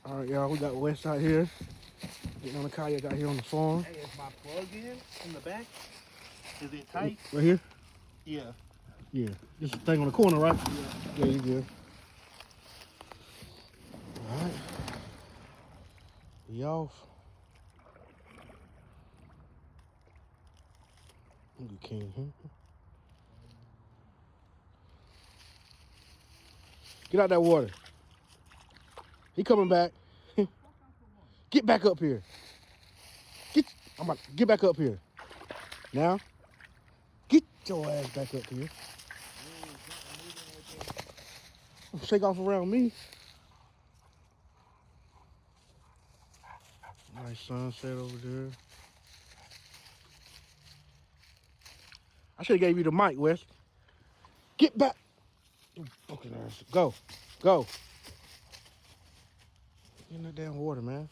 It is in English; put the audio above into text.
All right, y'all, we got West out here. Getting on the kayak out here on the farm. Hey, is my plug in the back? Is it tight? Right here? Yeah. Yeah. This thing on the corner, right? Yeah, you good. All right. We off. Look at King, huh? Get out that water. He coming back. Get back up here. Get back up here. Now. Get your ass back up here. Don't shake off around me. Nice sunset over there. I should have gave you the mic, Wes. Get back. You fucking ass. Go. Go. Get in that damn water, man.